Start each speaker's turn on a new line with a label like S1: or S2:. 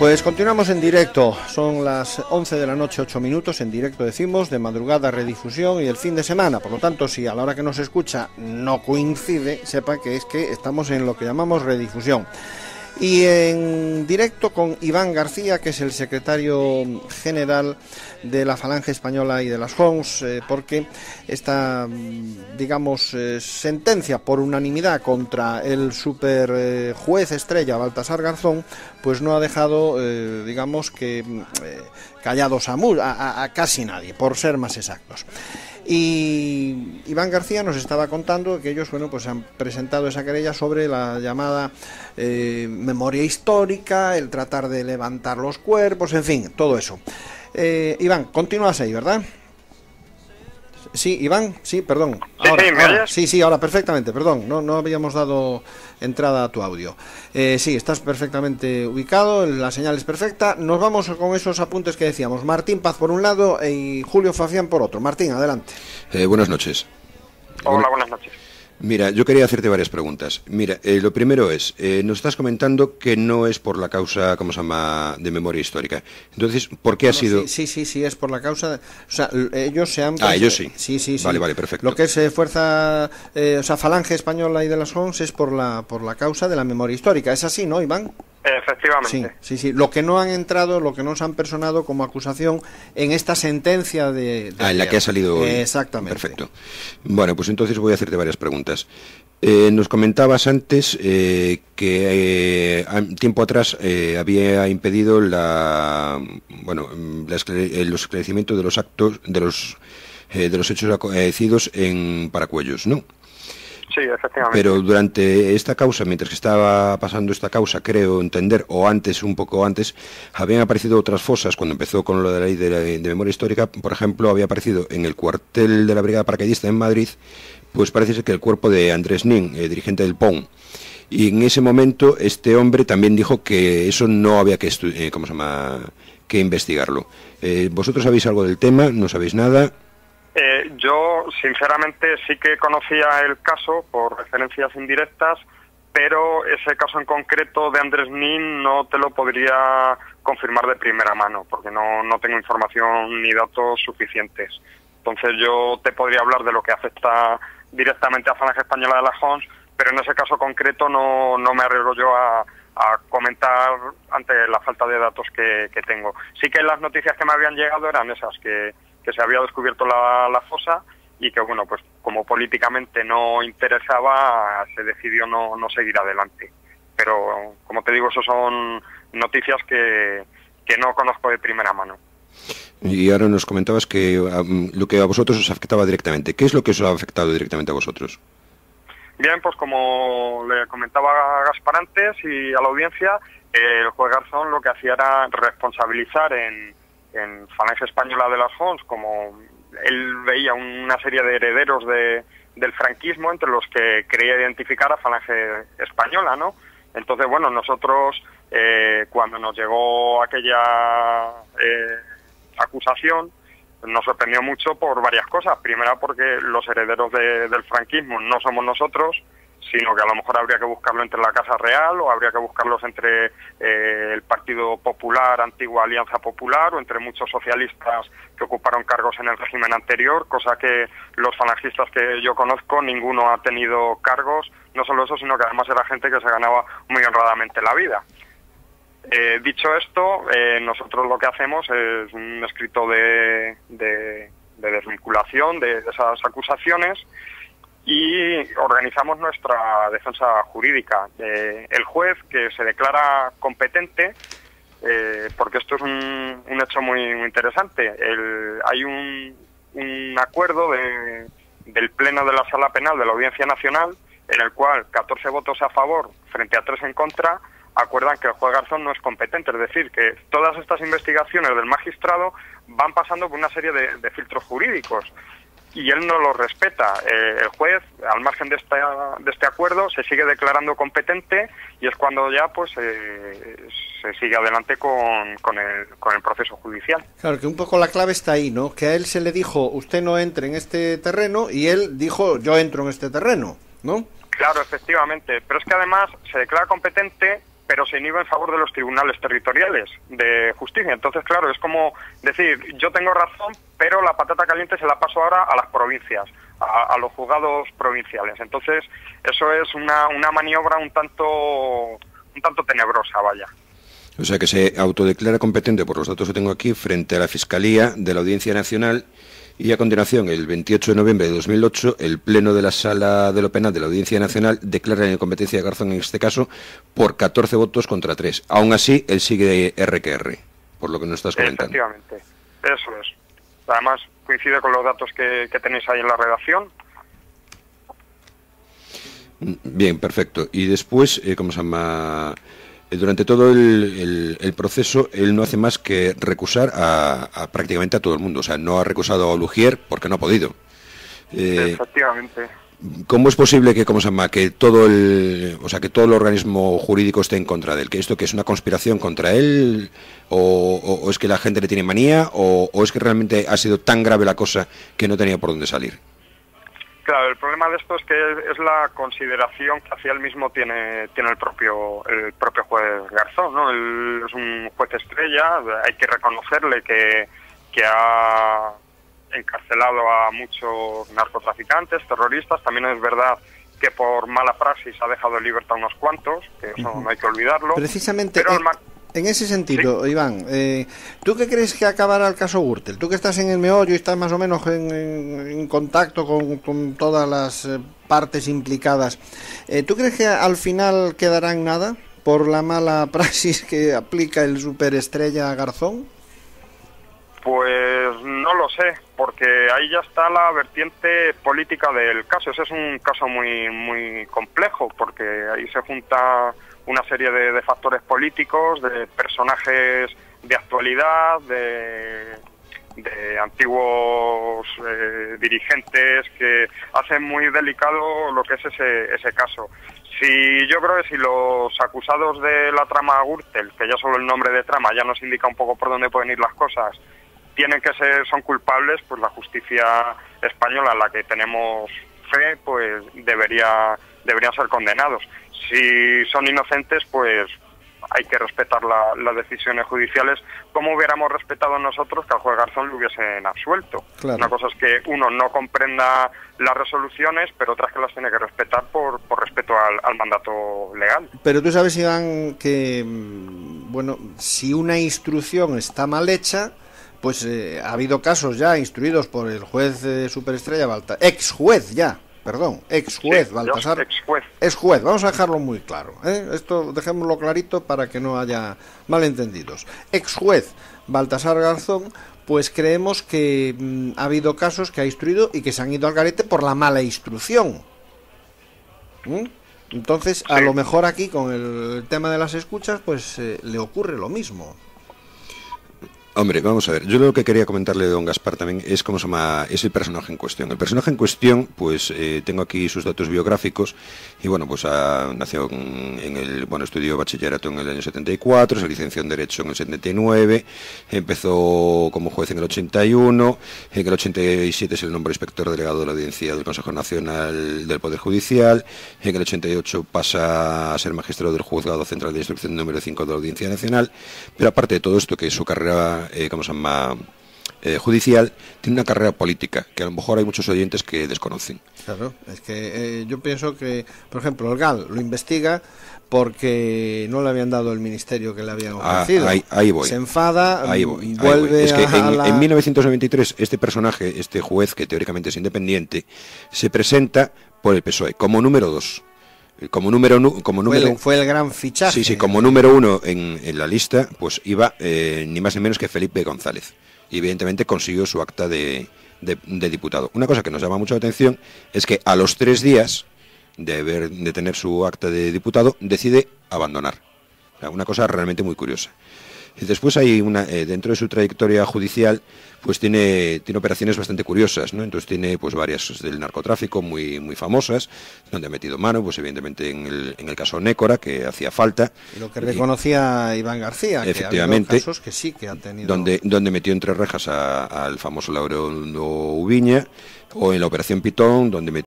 S1: Pues continuamos en directo, son las 11 de la noche, 8 minutos, en directo decimos, de madrugada, redifusión y el fin de semana. Por lo tanto, si a la hora que nos escucha no coincide, sepa que es que estamos en lo que llamamos redifusión. Y en directo con Iván García, que es el secretario general de la Falange Española y de las JONS, porque esta, digamos, sentencia por unanimidad contra el super juez estrella Baltasar Garzón, pues no ha dejado, digamos, que callados a casi nadie, por ser más exactos. Y Iván García nos estaba contando que ellos, bueno, pues han presentado esa querella sobre la llamada memoria histórica, el tratar de levantar los cuerpos, en fin, todo eso. Iván, continúas ahí, ¿verdad? Sí, Iván, sí, perdón. Ahora, sí, ahora perfectamente, perdón, no habíamos dado entrada a tu audio. Sí, estás perfectamente ubicado, la señal es perfecta. Nos vamos con esos apuntes que decíamos. Martín Paz por un lado y Julio Fafián por otro. Martín, adelante.
S2: Buenas noches.
S3: Hola, buenas noches.
S2: Mira, yo quería hacerte varias preguntas. Mira, lo primero es, nos estás comentando que no es por la causa, ¿cómo se llama?, de memoria histórica. Entonces, ¿por qué ha sido...?
S1: Sí, es por la causa... O sea, ellos se han...
S2: ellos sí.
S1: Sí.
S2: Vale, perfecto.
S1: Lo que es fuerza... o sea, Falange Española y de las JONS es por la causa de la memoria histórica. ¿Es así, no, Iván?
S3: Efectivamente.
S1: Sí. Lo que no han entrado, lo que no se han personado como acusación en esta sentencia de
S2: en la que ha salido hoy.
S1: Exactamente.
S2: Perfecto. Bueno, pues entonces voy a hacerte varias preguntas. Nos comentabas antes que tiempo atrás había impedido los esclarecimientos de los actos de los hechos acaecidos en Paracuellos, ¿no?
S3: Sí, efectivamente.
S2: Pero durante esta causa, mientras que estaba pasando esta causa, creo entender, o antes, un poco antes, habían aparecido otras fosas. Cuando empezó con lo de la ley de memoria histórica, por ejemplo, había aparecido en el cuartel de la Brigada Paracaidista en Madrid, pues parece ser que el cuerpo de Andrés Nin, dirigente del PON. Y en ese momento este hombre también dijo que eso no había que que investigarlo. ¿Vosotros sabéis algo del tema? ¿No sabéis nada?
S3: Yo, sinceramente, sí que conocía el caso por referencias indirectas, pero ese caso en concreto de Andrés Nin no te lo podría confirmar de primera mano, porque no tengo información ni datos suficientes. Entonces yo te podría hablar de lo que afecta directamente a Falange Española de las JONS, pero en ese caso concreto no me arriesgo yo a comentar ante la falta de datos que tengo. Sí que las noticias que me habían llegado eran esas, que se había descubierto la fosa y que, bueno, pues como políticamente no interesaba, se decidió no seguir adelante. Pero, como te digo, eso son noticias que no conozco de primera mano.
S2: Y ahora nos comentabas que lo que a vosotros os afectaba directamente. ¿Qué es lo que os ha afectado directamente a vosotros?
S3: Bien, pues como le comentaba a Gaspar antes y a la audiencia, el juez Garzón lo que hacía era responsabilizar en Falange Española de las JONS, como él veía una serie de herederos del franquismo, entre los que creía identificar a Falange Española, ¿no? Entonces, bueno, nosotros, cuando nos llegó aquella acusación, nos sorprendió mucho por varias cosas. Primera, porque los herederos del franquismo no somos nosotros, sino que a lo mejor habría que buscarlo entre la Casa Real o habría que buscarlos entre el Partido Popular, antigua Alianza Popular, o entre muchos socialistas que ocuparon cargos en el régimen anterior, cosa que los falangistas que yo conozco, ninguno ha tenido cargos. No solo eso, sino que además era gente que se ganaba muy honradamente la vida. Dicho esto, nosotros lo que hacemos es un escrito de desvinculación de esas acusaciones y organizamos nuestra defensa jurídica. El juez, que se declara competente, porque esto es un hecho muy interesante, hay un acuerdo del Pleno de la Sala Penal de la Audiencia Nacional, en el cual 14 votos a favor frente a 3 en contra acuerdan que el juez Garzón no es competente. Es decir, que todas estas investigaciones del magistrado van pasando por una serie de filtros jurídicos y él no los respeta. El juez, al margen de este acuerdo, se sigue declarando competente y es cuando ya pues se sigue adelante con el proceso judicial.
S1: Claro, que un poco la clave está ahí, ¿no? Que a él se le dijo, usted no entre en este terreno, y él dijo, yo entro en este terreno, ¿no?
S3: Claro, efectivamente, pero es que además se declara competente, pero se inhibe en favor de los tribunales territoriales de justicia. Entonces, claro, es como decir, yo tengo razón, pero la patata caliente se la paso ahora a las provincias, a los juzgados provinciales. Entonces, eso es una maniobra un tanto tenebrosa, vaya.
S2: O sea que se autodeclara competente, por los datos que tengo aquí, frente a la Fiscalía de la Audiencia Nacional, y a continuación, el 28 de noviembre de 2008, el Pleno de la Sala de lo Penal de la Audiencia Nacional declara la incompetencia de Garzón en este caso por 14 votos contra 3. Aún así, él sigue R que R, por lo que nos estás comentando.
S3: Efectivamente, eso es. Además, coincide con los datos que tenéis ahí en la redacción.
S2: Bien, perfecto. Y después, ¿cómo se llama? Durante todo el proceso, él no hace más que recusar a prácticamente a todo el mundo. O sea, no ha recusado a Lugier porque no ha podido.
S3: Efectivamente.
S2: ¿Cómo es posible que, cómo se llama, que todo que todo el organismo jurídico esté en contra de él? ¿Que esto que es una conspiración contra él? ¿O es que la gente le tiene manía? ¿O es que realmente ha sido tan grave la cosa que no tenía por dónde salir?
S3: Claro, el problema de esto es que es la consideración que hacia él mismo tiene el propio juez Garzón, ¿no? Él es un juez estrella, hay que reconocerle que ha encarcelado a muchos narcotraficantes, terroristas. También es verdad que por mala praxis ha dejado en libertad a unos cuantos, que eso no hay que olvidarlo.
S1: Precisamente,
S3: pero
S1: en ese sentido,
S3: sí.
S1: Iván, ¿tú qué crees que acabará el caso Gürtel? Tú que estás en el meollo y estás más o menos en contacto con todas las partes implicadas, ¿tú crees que al final quedará en nada por la mala praxis que aplica el superestrella Garzón?
S3: Pues no lo sé, porque ahí ya está la vertiente política del caso. Ese es un caso muy complejo, porque ahí se junta una serie de factores políticos, de personajes de actualidad, de antiguos dirigentes, que hacen muy delicado lo que es ese caso. Yo creo que si los acusados de la trama Gürtel, que ya solo el nombre de trama ya nos indica un poco por dónde pueden ir las cosas, son culpables, pues la justicia española, a la que tenemos fe, pues deberían ser condenados. Si son inocentes, pues hay que respetar las decisiones judiciales, como hubiéramos respetado nosotros que al juez Garzón le hubiesen absuelto. Claro. Una cosa es que uno no comprenda las resoluciones, pero otra es que las tiene que respetar por respeto al mandato legal.
S1: Pero tú sabes, Iván, que bueno, si una instrucción está mal hecha, pues ha habido casos ya instruidos por el juez superestrella Baltasar, ex juez Baltasar, ex juez, vamos a dejarlo muy claro, esto dejémoslo clarito para que no haya malentendidos. Ex juez Baltasar Garzón, pues creemos que ha habido casos que ha instruido y que se han ido al garete por la mala instrucción. Entonces, a lo mejor aquí con el tema de las escuchas, pues le ocurre lo mismo.
S2: Hombre, vamos a ver, yo lo que quería comentarle de don Gaspar también es cómo se llama, es el personaje en cuestión. El personaje en cuestión, pues tengo aquí sus datos biográficos y bueno, pues nació estudió bachillerato en el año 74, se licenció en Derecho en el 79, empezó como juez en el 81, en el 87 se le nombró inspector delegado de la Audiencia del Consejo Nacional del Poder Judicial, en el 88 pasa a ser magistrado del Juzgado Central de Instrucción número 5 de la Audiencia Nacional, pero aparte de todo esto, que es su carrera judicial, tiene una carrera política que a lo mejor hay muchos oyentes que desconocen.
S1: Claro, es que yo pienso que, por ejemplo, el GAL lo investiga porque no le habían dado el ministerio que le habían ofrecido.
S2: Ahí voy.
S1: Se enfada,
S2: vuelve Es que en 1993 este personaje, este juez que teóricamente es independiente, se presenta por el PSOE como número 2.
S1: Fue el gran fichaje.
S2: Sí, como número 1 en la lista, pues iba ni más ni menos que Felipe González. Y evidentemente consiguió su acta de diputado. Una cosa que nos llama mucho la atención es que a los 3 días de tener su acta de diputado decide abandonar. O sea, una cosa realmente muy curiosa. Y después hay dentro de su trayectoria judicial, pues tiene operaciones bastante curiosas, ¿no? Entonces tiene pues varias del narcotráfico muy famosas, donde ha metido mano, pues evidentemente en el caso Nécora, que hacía falta.
S1: Y lo que reconocía Iván García,
S2: efectivamente,
S1: que ha habido casos que sí que ha tenido.
S2: Donde metió entre rejas al famoso Laureano Ubiña, o en la Operación Pitón, donde